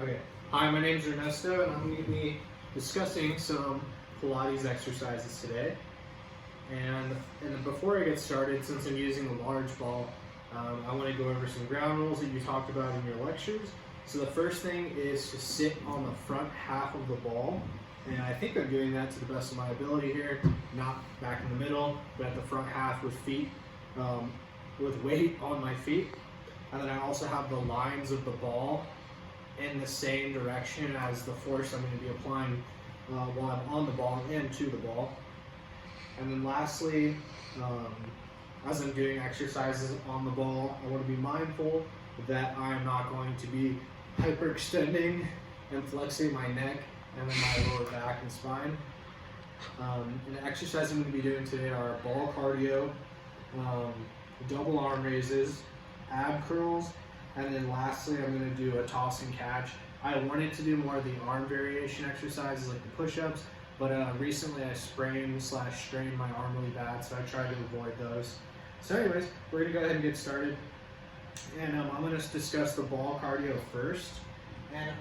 Okay. Hi, my name is Ernesto, and I'm going to be discussing some Pilates exercises today. And before I get started, since I'm using a large ball, I want to go over some ground rules that you talked about in your lectures. So the first thing is to sit on the front half of the ball, and I think I'm doing that to the best of my ability here, not back in the middle, but at the front half with feet, with weight on my feet. And then I also have the lines of the ball in the same direction as the force I'm going to be applying while I'm on the ball and to the ball. And then lastly, as I'm doing exercises on the ball, I want to be mindful that I'm not going to be hyperextending and flexing my neck and then my lower back and spine. And the exercises I'm going to be doing today are ball cardio, double arm raises, ab curls, and then lastly I'm going to do a toss and catch. I wanted to do more of the arm variation exercises like the push-ups, but recently I sprained/strained my arm really bad, so I tried to avoid those. So anyways, we're going to go ahead and get started. And I'm going to discuss the ball cardio first. And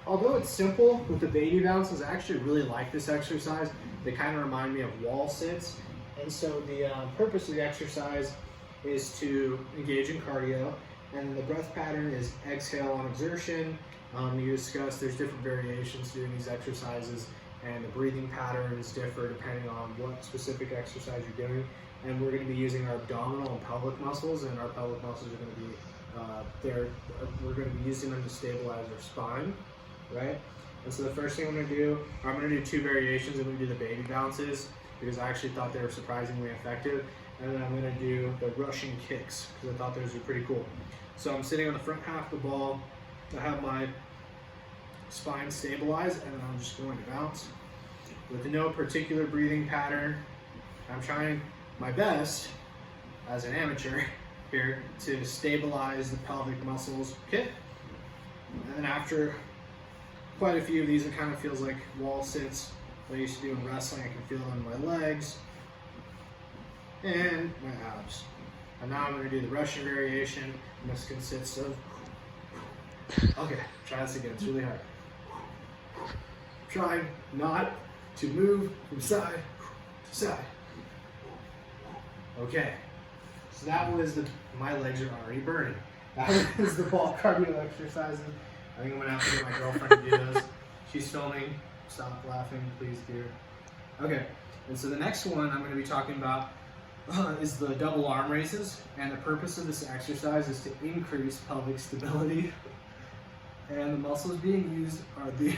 although it's simple with the baby bounces, I actually really like this exercise. They kind of remind me of wall sits. And so the purpose of the exercise is to engage in cardio. And the breath pattern is exhale on exertion. You discussed there's different variations to doing these exercises, and the breathing patterns differ depending on what specific exercise you're doing. And we're going to be using our abdominal and pelvic muscles, and our pelvic muscles are going to be we're going to be using them to stabilize our spine, right? And so the first thing I'm going to do 2 variations. I'm going to do the baby bounces because I actually thought they were surprisingly effective. And then I'm going to do the rushing kicks because I thought those were pretty cool. So I'm sitting on the front half of the ball. I have my spine stabilized, and then I'm just going to bounce with no particular breathing pattern. I'm trying my best as an amateur here to stabilize the pelvic muscles. Okay, and then after quite a few of these, it kind of feels like wall sits that I used to do in wrestling. I can feel them in my legs and my abs. And now I'm going to do the Russian variation, and this consists of, okay, try this again, it's really hard. Trying not to move from side to side. Okay, so that was my legs are already burning. That was the ball cardio exercises. I think I'm going to have to get my girlfriend to do those. She's filming. Stop laughing, please, dear. Okay, and so the next one I'm going to be talking about is the double arm raises, and the purpose of this exercise is to increase pelvic stability. And the muscles being used are the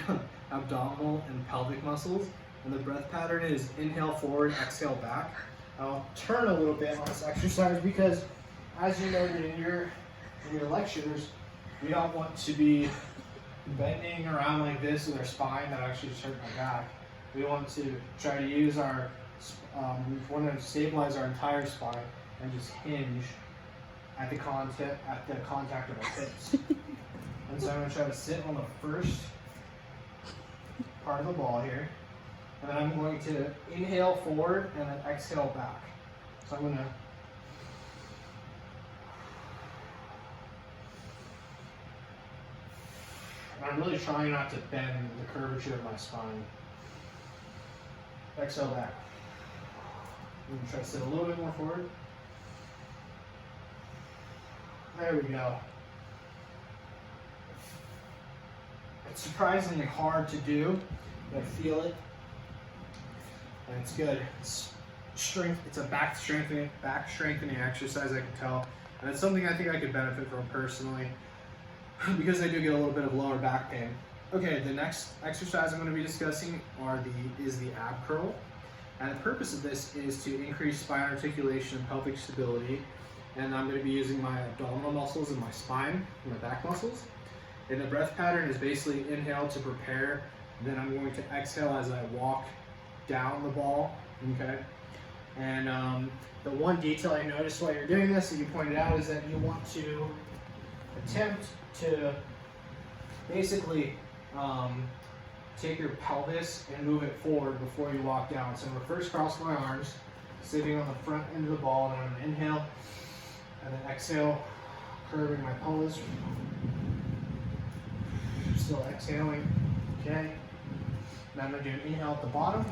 abdominal and pelvic muscles, and the breath pattern is inhale forward, exhale back. I'll turn a little bit on this exercise because, as you noted in your lectures, we don't want to be bending around like this with our spine. That actually just hurt my back. We want to try to use our we want to stabilize our entire spine and just hinge at the contact of our hips. And so I'm going to try to sit on the first part of the ball here, and then I'm going to inhale forward and then exhale back. So I'm going to I'm really trying not to bend the curvature of my spine. Exhale back. I'm going to try to sit a little bit more forward. There we go. It's surprisingly hard to do, but I feel it, and it's good. It's strength. It's a back strengthening exercise, I can tell, and it's something I think I could benefit from personally because I do get a little bit of lower back pain. Okay, the next exercise I'm going to be discussing is the ab curl. And the purpose of this is to increase spine articulation and pelvic stability. And I'm going to be using my abdominal muscles and my spine and my back muscles. And the breath pattern is basically inhale to prepare, then I'm going to exhale as I walk down the ball, okay? And the one detail I noticed while you're doing this that you pointed out is that you want to attempt to basically take your pelvis and move it forward before you walk down. So I'm going to first cross my arms, sitting on the front end of the ball, and I'm going to inhale, and then exhale, curving my pelvis. still exhaling. Okay. Now I'm going to do an inhale at the bottom,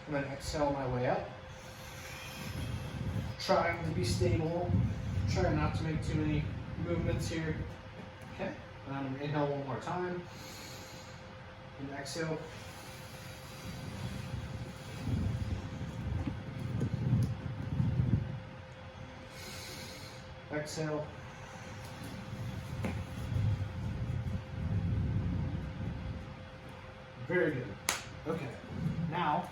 and then exhale my way up. Trying to be stable. Trying not to make too many movements here. Okay. And I'm going to inhale one more time. And exhale. Exhale. Very good. Okay. Now,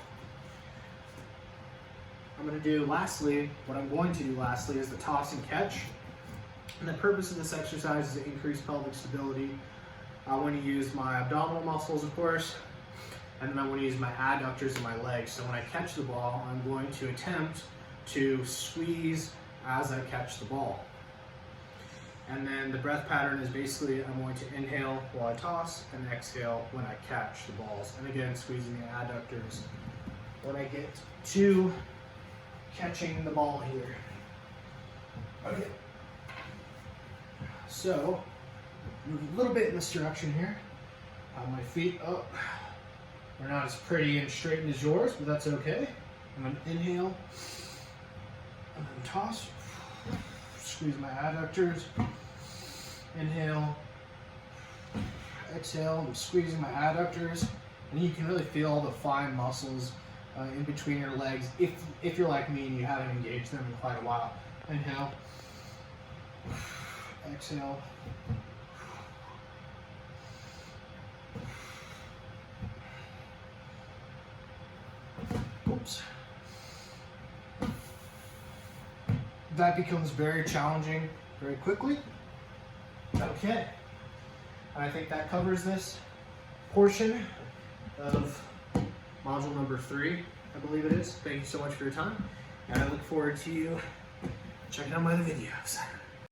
I'm going to do lastly, what I'm going to do lastly is the toss and catch. And the purpose of this exercise is to increase pelvic stability. I want to use my abdominal muscles, of course, and then I want to use my adductors and my legs. So when I catch the ball, I'm going to attempt to squeeze as I catch the ball. And then the breath pattern is basically I'm going to inhale while I toss and exhale when I catch the balls. And again, squeezing the adductors when I get to catching the ball here. Okay. So, move a little bit in this direction here. Have my feet up. They're not as pretty and straightened as yours, but that's okay. I'm going to inhale and then toss. Squeeze my adductors. Inhale. Exhale. I'm squeezing my adductors. And you can really feel all the fine muscles in between your legs if you're like me and you haven't engaged them in quite a while. Inhale. Exhale. Oops. That becomes very challenging very quickly. Okay. And I think that covers this portion of module number 3, I believe it is. Thank you so much for your time. And I look forward to you checking out my other videos.